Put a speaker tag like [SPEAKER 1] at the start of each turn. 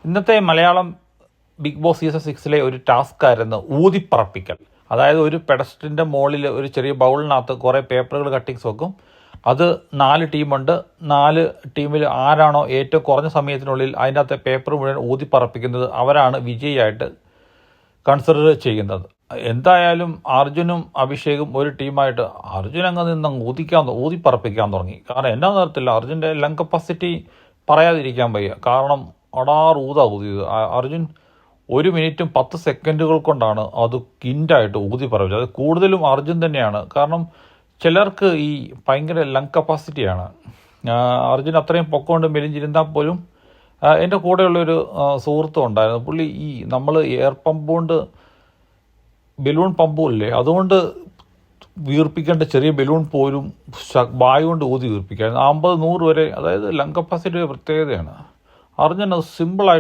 [SPEAKER 1] ഇന്നത്തെ Malayalam big boss season 6 ഒരു task ആയിരുന്നു ഊതിപ്പറപ്പിക്കൽ. അതായത് ഒരു പെഡസ്റ്റിൻ്റെ മുകളിൽ ഒരു ചെറിയ ബൗളിനകത്ത് കുറേ പേപ്പറുകൾ കട്ടിങ്സ് വെക്കും. അത് 4 ടീമുണ്ട്. 4 ടീമിൽ ആരാണോ ഏറ്റവും കുറഞ്ഞ സമയത്തിനുള്ളിൽ അതിൻ്റെ അകത്തെ പേപ്പർ മുഴുവൻ ഊതിപ്പറപ്പിക്കുന്നത് അവരാണ് വിജയിയായിട്ട് കൺസിഡർ ചെയ്യുന്നത്. എന്തായാലും അർജുനും അഭിഷേകും ഒരു ടീമായിട്ട് അർജുൻ അങ്ങ് നിന്ന് ഊതിപ്പറപ്പിക്കാൻ തുടങ്ങി. കാരണം എന്നാന്ന് അറിയത്തില്ല, അർജുൻ്റെ ലങ് കപ്പാസിറ്റി പറയാതിരിക്കാൻ വയ്യ. കാരണം ഊതിയത് അർജുൻ 1 മിനിറ്റും 10 സെക്കൻഡുകൾ കൊണ്ടാണ് അത് കിൻഡായിട്ട് ഊതിപ്പറപ്പിച്ചത്. അത് കൂടുതലും അർജുൻ തന്നെയാണ്. കാരണം ചിലർക്ക് ഈ ഭയങ്കര ലങ് കപ്പാസിറ്റിയാണ്. അർജുൻ അത്രയും പൊക്കമുണ്ട് മെലിഞ്ഞിരുന്നാൽ പോലും എൻ്റെ കൂടെയുള്ളൊരു സുഹൃത്തും ഉണ്ടായിരുന്നു. പുള്ളി നമ്മൾ എയർ പമ്പ് കൊണ്ട് ബലൂൺ പമ്പുമില്ലേ, അതുകൊണ്ട് വീർപ്പിക്കേണ്ട ചെറിയ ബലൂൺ പോലും വായു കൊണ്ട് ഊതി വീർപ്പിക്കായിരുന്നു. 50-100 വരെ. അതായത് ലങ് കപ്പാസിറ്റി ഒരു പ്രത്യേകതയാണ്. അർജുൻ അത് സിമ്പിളായിട്ട്